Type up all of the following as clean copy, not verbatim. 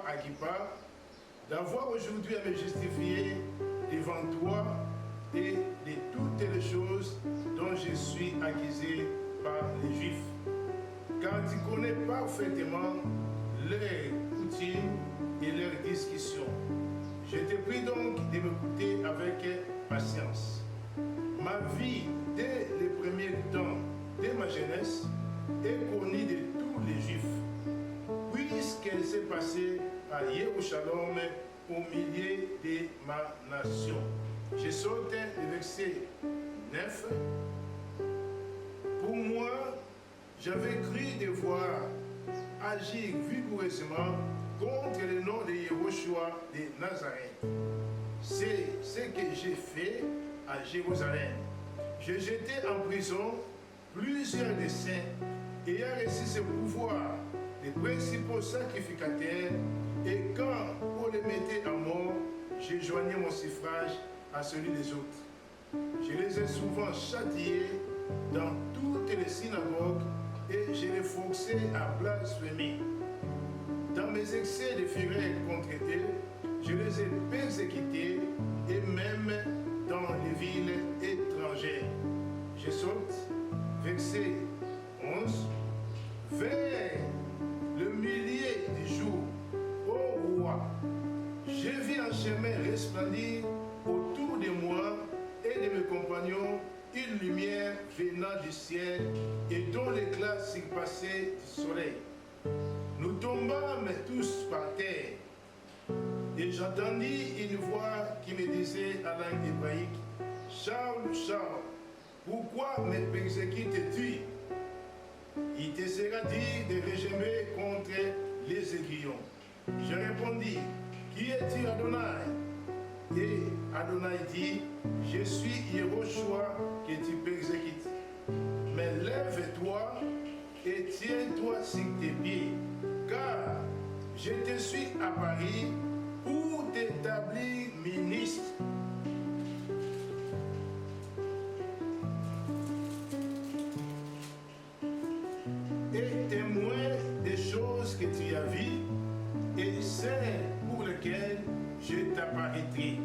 Agrippa, d'avoir aujourd'hui à me justifier devant toi et de toutes les choses dont je suis accusé par les Juifs. Car tu connais parfaitement leurs coutumes et leurs discussions. Je te prie donc de m'écouter avec patience. Ma vie, dès les premiers temps de ma jeunesse, est connue de tous les Juifs, puisqu'elle s'est passée à Jérusalem au milieu de ma nation. Je saute le verset 9. Pour moi, j'avais cru devoir agir vigoureusement contre le nom de Yehoshua de Nazareth. C'est ce que j'ai fait à Jérusalem. J'ai jeté en prison plusieurs des saints ayant reçu ce pouvoir des principaux sacrificateurs, et quand on les mettait à mort, j'ai joigné mon suffrage à celui des autres. Je les ai souvent châtiés dans toutes les synagogues et je les forçais à blasphémer. Dans mes excès de fureur contre eux, je les ai persécutés et même dans les villes étrangères. Je saute, verset 11, vers le milieu du jour, ô roi, j'ai vu un chemin resplendir autour de moi et de mes compagnons une lumière venant du ciel et dont l'éclat surpassait du soleil. Nous tombâmes tous par terre et j'entendis une voix qui me disait à langue hébraïque, Saul, Saul, pourquoi me persécutes-tu? Il te sera dit de régimer contre les aiguillons. Je répondis, qui es-tu, Adonai? Et Adonai dit, je suis Yehoshua que tu persécutes. Mais lève-toi et tiens-toi sur tes pieds, car je te suis apparu pour t'établir ministre. Et témoin des choses que tu as vues et celles pour lesquelles je t'apparaîtrai.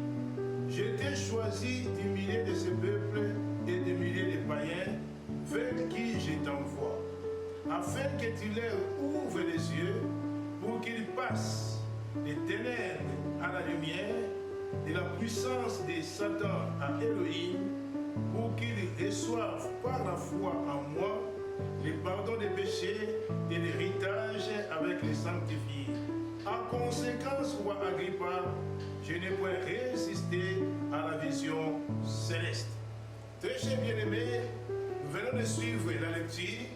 Je t'ai choisi du milieu de ce peuple et du milieu des païens vers qui je t'envoie, afin que tu leur ouvres les yeux pour qu'ils passent des ténèbres à la lumière, de la puissance de Satan à Elohim, pour qu'ils reçoivent par la foi en moi le pardon des péchés et l'héritage avec les sanctifiés. En conséquence, roi Agrippa, je n'ai point résisté à la vision céleste. Très chers bien-aimés, nous venons de suivre la lecture.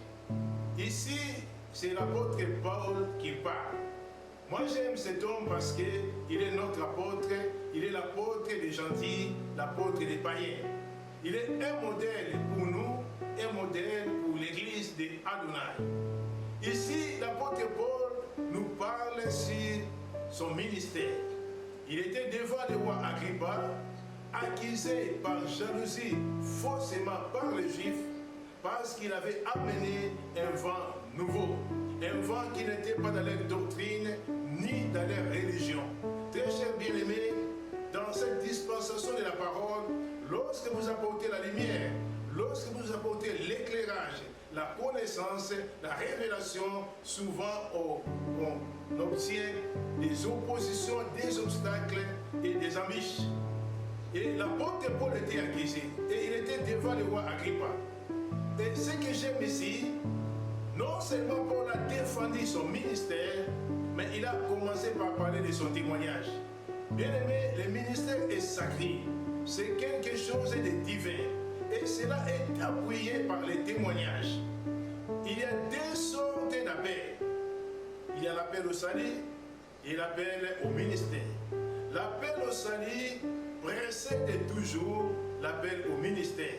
Ici, c'est l'apôtre Paul qui parle. Moi, j'aime cet homme parce qu'il est notre apôtre, il est l'apôtre des gentils, l'apôtre des païens. Il est un modèle pour nous, un modèle pour l'église de Adonai. Ici, l'apôtre Paul nous parle sur son ministère. Il était devant le roi Agrippa, accusé par jalousie faussement par les Juifs, parce qu'il avait amené un vent nouveau, un vent qui n'était pas dans leur doctrine ni dans leur religion. Très chers bien-aimés, dans cette dispensation de la parole, lorsque vous apportez la lumière, lorsque vous apportez l'éclairage, la connaissance, la révélation, souvent on obtient des oppositions, des obstacles et des embûches. Et l'apôtre Paul était accusé et il était devant le roi Agrippa. Et ce que j'aime ici, non seulement Paul a défendu son ministère, mais il a commencé par parler de son témoignage. Bien aimé, le ministère est sacré, c'est quelque chose de divin. Et cela est appuyé par les témoignages. Il y a deux sortes d'appels. Il y a l'appel au salut et l'appel au ministère. L'appel au salut précède toujours l'appel au ministère.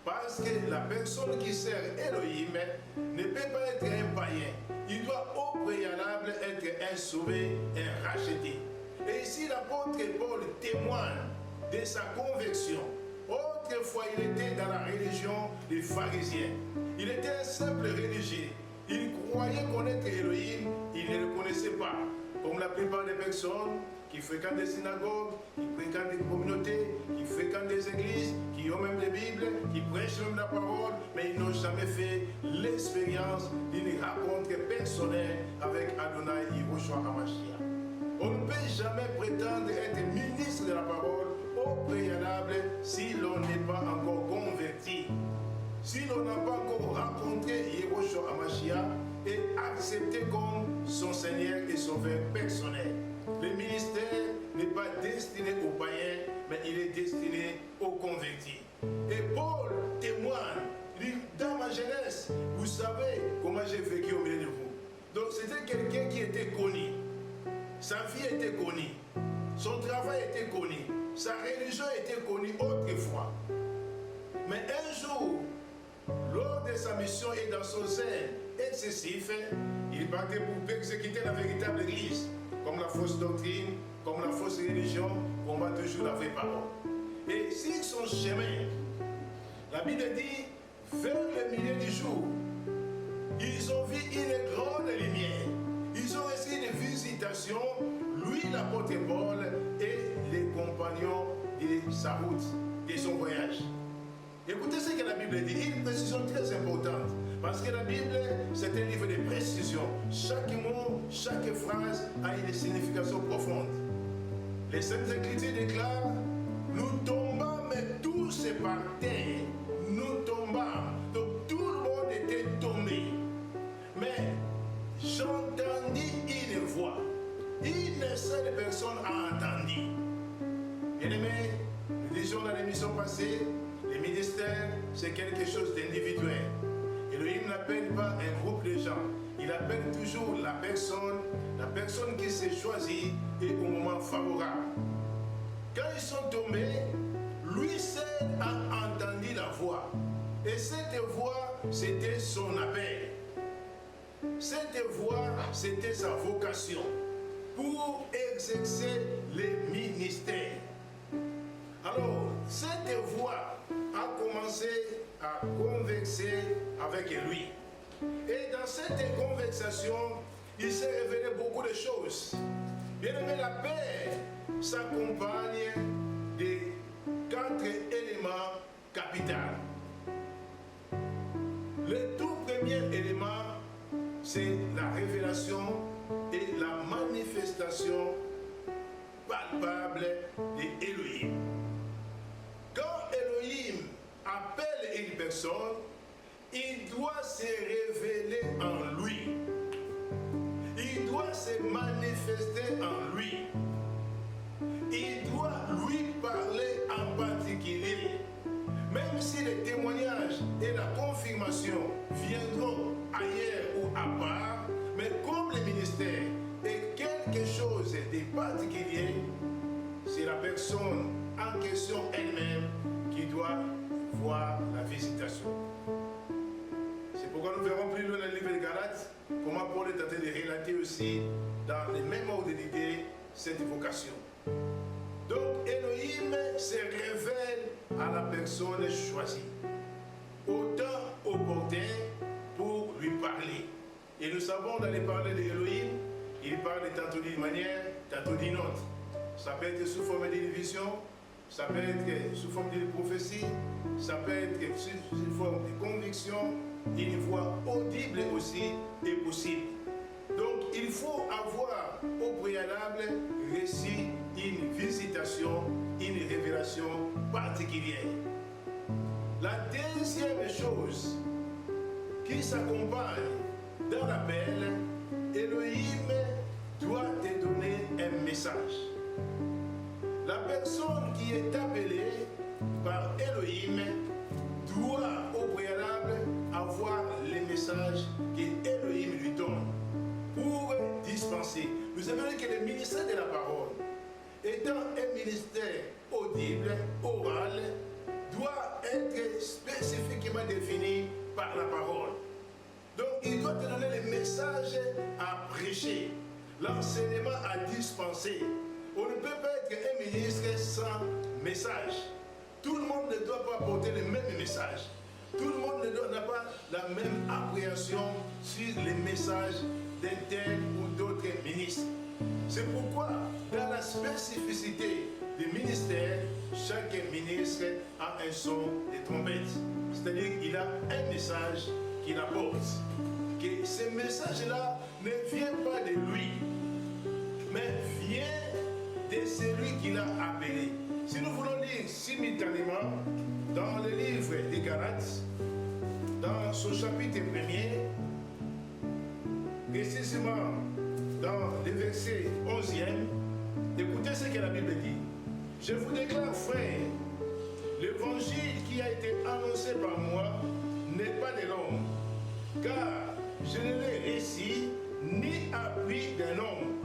Parce que la personne qui sert Elohim ne peut pas être un païen. Il doit au préalable être un sauvé, un racheté. Et ici l'apôtre Paul témoigne de sa conversion. Autrefois, il était dans la religion des pharisiens. Il était un simple religieux. Il croyait connaître Elohim, il ne le connaissait pas. comme la plupart des personnes qui fréquentent des synagogues, qui fréquentent des communautés, qui fréquentent des églises, qui ont même des Bibles, qui prêchent même la parole, mais ils n'ont jamais fait l'expérience d'une rencontre personnelle avec Adonai Yehoshua HaMashiach. On ne peut jamais prétendre être ministre de la parole au préalable si l'on n'est pas encore converti. Si l'on n'a pas encore rencontré Yehoshua HaMashiach et accepté comme son Seigneur et Sauveur personnel. Le ministère n'est pas destiné aux païens, mais il est destiné aux convertis. Et Paul témoigne, il dit, dans ma jeunesse, vous savez comment j'ai vécu au milieu de vous. Donc c'était quelqu'un qui était connu. Sa vie était connue. Son travail était connu. Sa religion était connue autrefois. Mais un jour, lors de sa mission et dans son zèle excessif, il partait pour persécuter la véritable église, comme la fausse doctrine, comme la fausse religion, combat toujours la vraie parole. Et sur son chemin, la Bible dit, vers le milieu du jour, ils ont vu une grande lumière. Ils ont reçu une visitation, lui, l'apôtre Paul, et les compagnons de sa route, de son voyage. Écoutez ce que la Bible dit, une précision très importante, parce que la Bible, c'est un livre de précision. Chaque mot, chaque phrase a une signification profonde. Les Saintes Écritures déclarent, nous tombâmes tous par terre, nous tombâmes, donc tout le monde était tombé. Mais j'entendis une voix, une seule personne a entendu. Bien-aimés, nous disions dans l'émission passée, le ministère, c'est quelque chose d'individuel. Elohim n'appelle pas un groupe de gens. Il appelle toujours la personne qui s'est choisie et au moment favorable. Quand ils sont tombés, lui seul a entendu la voix. Et cette voix, c'était son appel. Cette voix, c'était sa vocation pour exercer le ministère. Alors, cette voix a commencé à converser avec lui. Et dans cette conversation, il s'est révélé beaucoup de choses. Bien aimé, la paix s'accompagne de 4 éléments capitaux. Le tout premier élément, c'est la révélation et la manifestation palpable d'Elohim. Quand Elohim appelle une personne, il doit se révéler en lui. Il doit se manifester en lui. Il doit lui parler en particulier. Même si les témoignages et la confirmation viendront ailleurs ou à part, mais comme le ministère est quelque chose de particulier, c'est la personne en question elle-même qui doit voir la visitation. C'est pourquoi nous verrons plus loin dans le livre de Galates comment Paul est en train de relater aussi dans le même ordre d'idée cette vocation. Donc Elohim se révèle à la personne choisie, au temps opportun pour lui parler. Et nous savons dans les paroles d'Elohim, il parle tantôt d'une manière, tantôt d'une autre. Ça peut être sous forme d'une vision, ça peut être sous forme d'une prophétie, ça peut être sous forme de conviction, une voix audible aussi est possible. Donc il faut avoir au préalable reçu une visitation, une révélation particulière. La deuxième chose qui s'accompagne dans l'appel, Elohim doit te donner un message. La personne qui est appelée par Elohim doit au préalable avoir les messages qu'Elohim lui donne pour dispenser. Vous avez vu que le ministère de la parole, étant un ministère audible, oral, doit être spécifiquement défini par la parole. Donc il doit te donner les messages à prêcher, l'enseignement à dispenser. On ne peut pas être un ministre sans message. Tout le monde ne doit pas porter le même message. Tout le monde n'a pas la même appréhension sur les messages d'un tel ou d'autres ministres. C'est pourquoi, dans la spécificité des ministères, chaque ministre a un son de trompette. C'est-à-dire qu'il a un message qu'il apporte. Que ce message-là ne vient pas de lui, mais vient de celui qui l'a appelé. Si nous voulons lire simultanément dans le livre des Galates, dans son chapitre 1er, précisément dans le verset 11e, écoutez ce que la Bible dit. Je vous déclare, frère, l'évangile qui a été annoncé par moi n'est pas de l'homme, car je ne l'ai réussi ni appris d'un homme,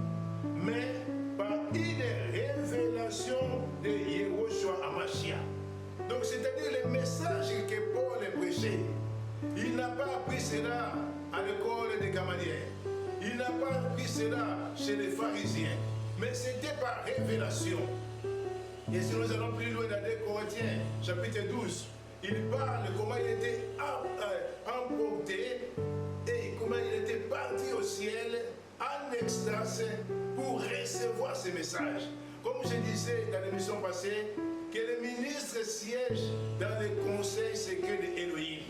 mais par une révélation de Yehoshua Hamashiach. Donc c'est-à-dire le message que Paul a prêché, il n'a pas appris cela à l'école de Gamaliel. Il n'a pas appris cela chez les pharisiens, mais c'était par révélation. Et si nous allons plus loin dans 2 Corinthiens, chapitre 12, il parle de comment il était emporté et comment il était parti au ciel en extase pour recevoir ce message. Comme je disais dans l'émission passée, que le ministre siège dans le conseil secret de Elohim.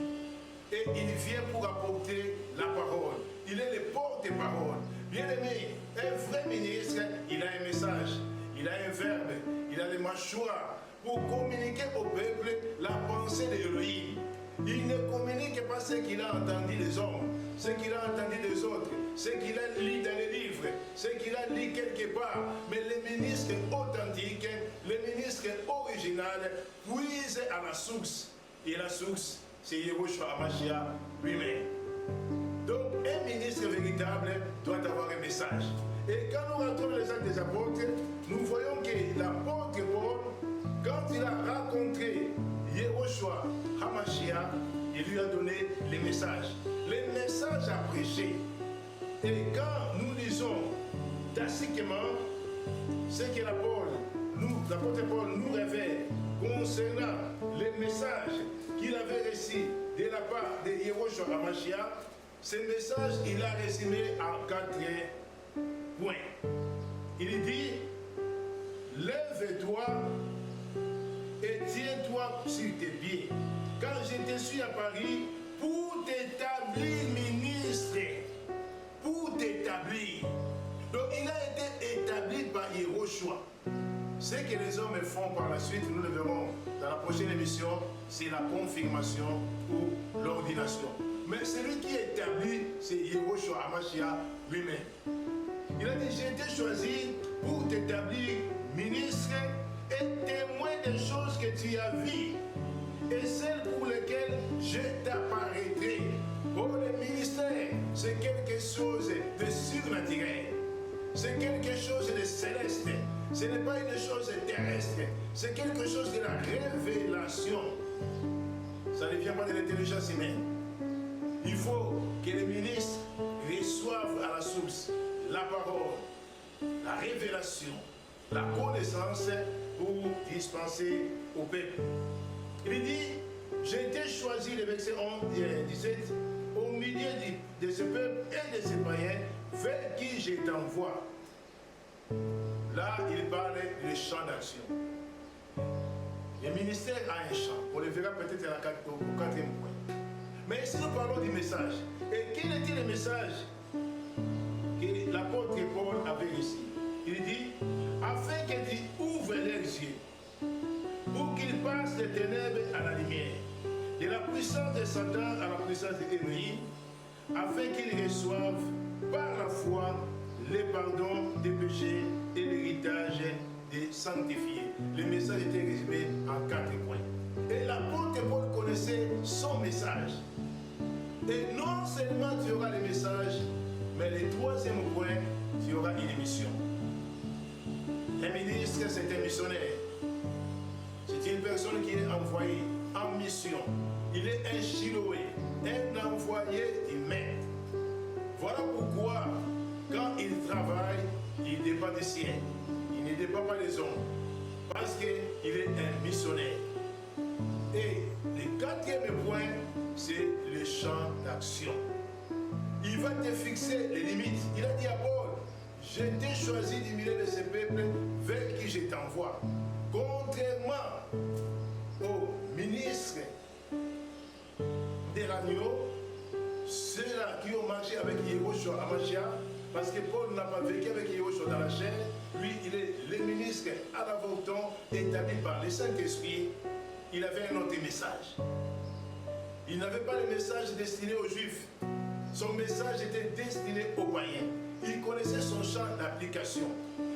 Et il vient pour apporter la parole. Il est le porte-parole. Bien aimé, un vrai ministre, il a un message, il a un verbe, il a le mâchoire pour communiquer au peuple la pensée de Elohim. Il ne communique pas ce qu'il a entendu des hommes, ce qu'il a entendu des autres, ce qu'il a lu dans les livres, ce qu'il a lu quelque part. Mais le ministre authentique, le ministre original, puise à la source. Et la source, c'est Yehoshua Hamashiach lui-même. Donc, un ministre véritable doit avoir un message. Et quand nous rentrons dans les actes des apôtres, nous voyons que l'apôtre Paul, quand il a rencontré Yehoshua Hamashiach, il lui a donné les messages à prêcher. Et quand nous lisons tacitement ce que l'apôtre Paul nous révèle concernant les messages qu'il avait reçus de la part de Yehoshua Hamashiach, ce message, il a résumé en 4 points. Il dit, lève-toi et tiens-toi sur tes pieds. Quand je te suis à Paris, pour t'établir ministre, pour t'établir. Donc il a été établi par Yehoshua. Ce que les hommes font par la suite, nous le verrons dans la prochaine émission, c'est la confirmation ou l'ordination. Mais celui qui est établi, c'est Yehoshua Hamashiach lui-même. Il a dit, j'ai été choisi pour t'établir ministre et témoin des choses que tu as vues et celles pour lesquelles je t'apparaîtrai. Oh, le ministère, c'est quelque chose de surnaturel. C'est quelque chose de céleste. Ce n'est pas une chose terrestre. C'est quelque chose de la révélation. Ça ne vient pas de l'intelligence humaine. Il faut que les ministres reçoivent à la source la parole, la révélation, la connaissance pour dispenser au peuple. Il dit, j'ai été choisi, le verset 11 et 17, au milieu de ce peuple et de ces païens vers qui je t'envoie. Là, il parle du champ d'action. Le ministère a un champ. On le verra peut-être au 4e point. Mais si nous parlons du message, et quel était le message que l'apôtre Paul avait ici? Il dit, afin que tu ouvres leurs yeux, pour qu'ils passent des ténèbres à la lumière, de la puissance de Satan à la puissance de Elohim, afin qu'ils reçoivent par la foi le pardon des péchés et l'héritage des sanctifiés. Le message était résumé en 4 points. Et l'apôtre Paul connaissait son message. Et non seulement tu auras le message, mais le 3e point, tu auras une mission. Un ministre, c'est un missionnaire. C'est une personne qui est envoyée en mission. Il est un Chiloé, un envoyé du maître. Voilà pourquoi, quand il travaille, il dépend du ciel. Il ne dépend pas des hommes. Parce qu'il est un missionnaire. Et le 4e point, c'est le champ d'action. Il va te fixer les limites. Il a dit à Paul, je t'ai choisi du milieu de ce peuple vers qui je t'envoie. Contrairement aux ministres de l'agneau, ceux-là qui ont marché avec Yehoshua Amashia, parce que Paul n'a pas vécu avec Yehoshua dans la chair, lui il est le ministre à l'avorton établi par le Saint-Esprit. Il avait un autre message. Il n'avait pas le message destiné aux Juifs. Son message était destiné aux païens. Il connaissait son champ d'application.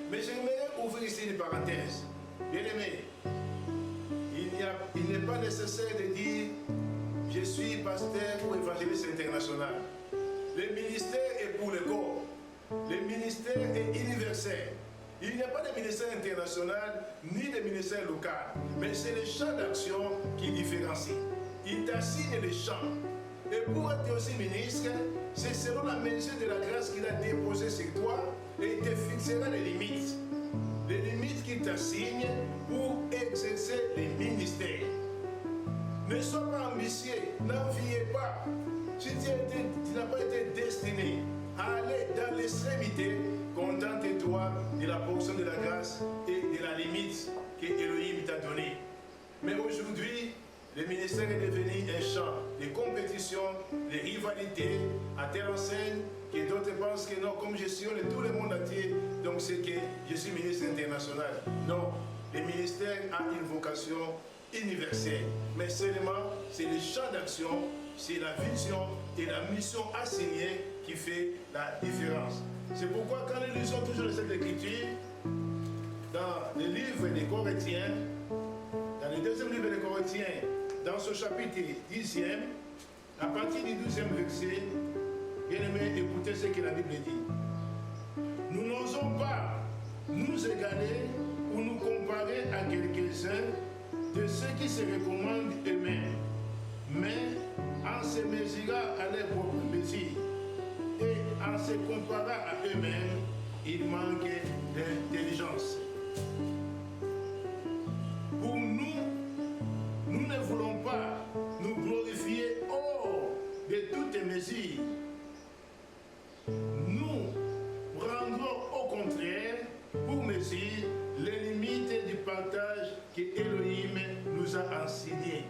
Mais j'aimerais ouvrir ici une parenthèse. Bien aimé, il n'est pas nécessaire de dire je suis pasteur ou évangéliste international. Le ministère est pour le corps. Le ministère est universel. Il n'y a pas de ministère international ni de ministère local. Mais c'est le champ d'action qui différencie. Il t'assigne les champs. Et pour être aussi ministre, c'est selon la mesure de la grâce qu'il a déposée sur toi et il te fixera les limites. Les limites qu'il t'assigne pour exercer les ministères. Ne sois pas ambitieux, n'enviez pas. Si tu n'as pas été destiné à aller dans l'extrémité, contente-toi de la portion de la grâce et de la limite que Elohim t'a donnée. Mais aujourd'hui, le ministère est devenu un champ de compétition, de rivalité, à telle enseigne que d'autres pensent que non, comme je sillonne tout le monde entier, donc c'est que je suis ministre international. Non, le ministère a une vocation universelle, mais seulement c'est le champ d'action, c'est la vision et la mission assignée qui fait la différence. C'est pourquoi quand nous lisons toujours cette écriture, dans le livre des Corinthiens, dans le deuxième livre des Corinthiens, dans ce chapitre 10e, à partir du 12e verset, bien aimé, écoutez ce que la Bible dit. Nous n'osons pas nous égaler ou nous comparer à quelques-uns de ceux qui se recommandent eux-mêmes, mais en se mesurant à leur propre plaisir et en se comparant à eux-mêmes, ils manquent d'intelligence. Pour nous, nous ne voulons pas nous glorifier hors de toutes mesures. Nous prendrons au contraire pour mesure les limites du partage que Elohim nous a enseigné,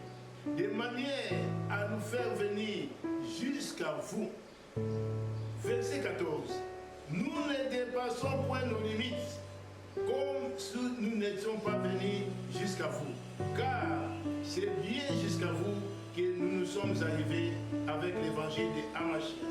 de manière à nous faire venir jusqu'à vous. Verset 14. Nous ne dépassons point nos limites, comme si nous n'étions pas venus jusqu'à vous. Car c'est bien jusqu'à vous que nous nous sommes arrivés avec l'évangile de Amashia.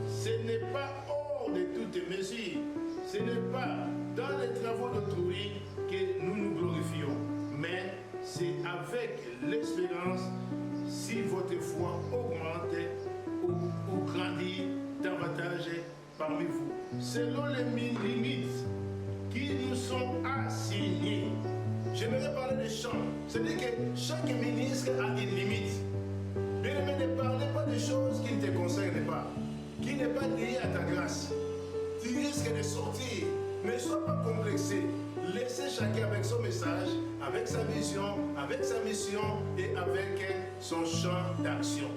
Ce n'est pas hors de toute mesure, ce n'est pas dans les travaux d'autrui que nous nous glorifions, mais c'est avec l'espérance si votre foi augmente ou grandit davantage parmi vous, selon les limites qui nous sont assignées. J'aimerais parler des champs. C'est-à-dire que chaque ministre a une limite. Bien aimé, ne parlez pas de choses qui ne te concernent pas, qui n'est pas liées à ta grâce. Tu risques de sortir. Ne sois pas complexé. Laissez chacun avec son message, avec sa vision, avec sa mission et avec son champ d'action.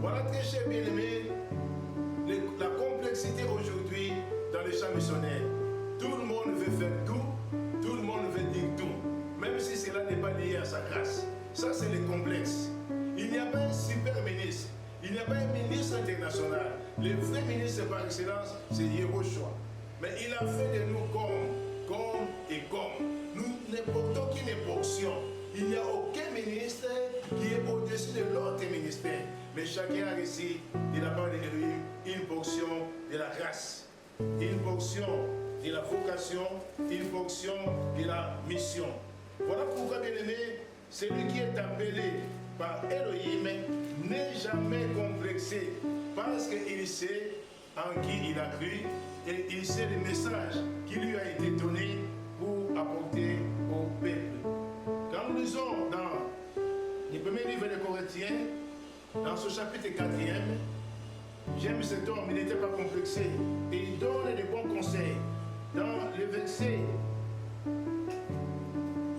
Voilà, très cher bien-aimé, la complexité aujourd'hui dans les champs missionnaires. Tout le monde veut faire tout le monde veut dire tout, même si cela n'est pas lié à sa grâce. Ça, c'est le complexe. Il n'y a pas un super ministre, il n'y a pas un ministre international. Le vrai ministre par excellence, c'est Yehoshua. Mais il a fait de nous comme. Nous ne portons qu'une portion. Il n'y a aucun ministre qui est au-dessus de l'autre ministère. Mais chacun a reçu de la part de Elohim une portion de la grâce, une portion de la vocation, une portion de la mission. Voilà pourquoi, bien aimé, celui qui est appelé par Elohim n'est jamais complexé parce qu'il sait en qui il a cru et il sait le message qui lui a été donné pour apporter au peuple. Quand nous lisons dans le premier livre des Corinthiens, dans ce chapitre 4e, j'aime cet homme, il n'était pas complexé et il donne de bons conseils. Dans le verset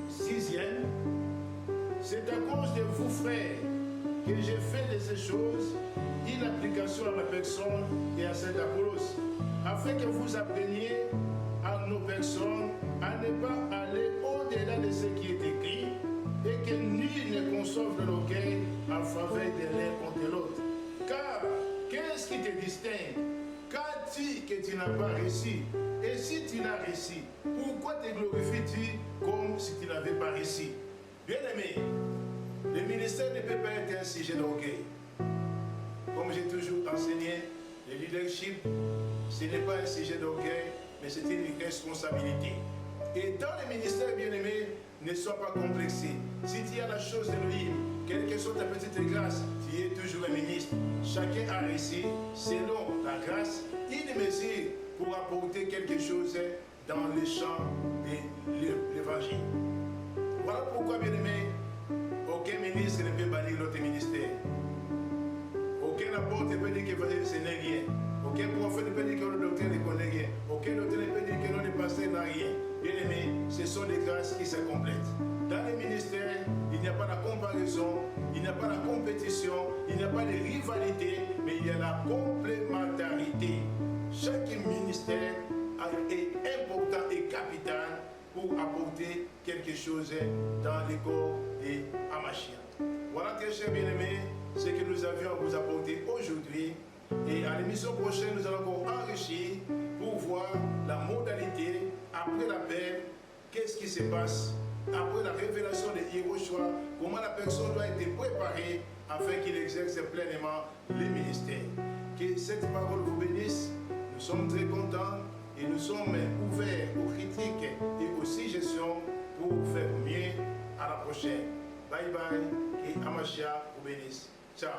6e, c'est à cause de vous, frères, que j'ai fait de ces choses une application à ma personne et à celle d'Apollos, afin que vous appreniez à nos personnes à ne pas aller au-delà de ce qui est écrit et que nul ne conçoive de l'orgueil en faveur de l'un contre l'autre. Car qu'est-ce qui te distingue? Qu'as-tu que tu n'as pas réussi? Et si tu l'as réussi, pourquoi te glorifies-tu comme si tu n'avais pas réussi? Bien-aimé, le ministère ne peut pas être un sujet d'orgueil. Comme j'ai toujours enseigné, le leadership, ce n'est pas un sujet d'orgueil, mais c'est une responsabilité. Et dans le ministère, bien-aimé, ne sois pas complexé. Si tu as la chose d'Élohim, quelle que soit ta petite grâce, tu es toujours un ministre. Chacun a réussi, selon la grâce, une mesure pour apporter quelque chose dans le champ de l'évangile. Voilà pourquoi, bien-aimé, aucun ministre ne peut bannir l'autre ministère. Aucun apôtre ne peut dire que ce n'est rien. Aucun prophète ne peut dire que le docteur ne connaît rien. Aucun docteur ne peut dire que le pasteur n'a rien. Bien-aimé, ce sont des grâces qui se complètent. Dans les ministères, il n'y a pas de comparaison, il n'y a pas de compétition, il n'y a pas de rivalité, mais il y a la complémentarité. Chaque ministère est important et capital pour apporter quelque chose dans le corps de Hamashia. Voilà, très chers bien-aimés, ce que nous avions à vous apporter aujourd'hui. Et à l'émission prochaine, nous allons encore enrichir pour voir la modalité après l'appel, qu'est-ce qui se passe après la révélation de Yehoshua, comment la personne doit être préparée afin qu'il exerce pleinement le ministère. Que cette parole vous bénisse. Nous sommes très contents et nous sommes ouverts aux critiques et aux suggestions pour faire mieux. À la prochaine. Bye bye. Que Hamashia vous bénisse. Ciao.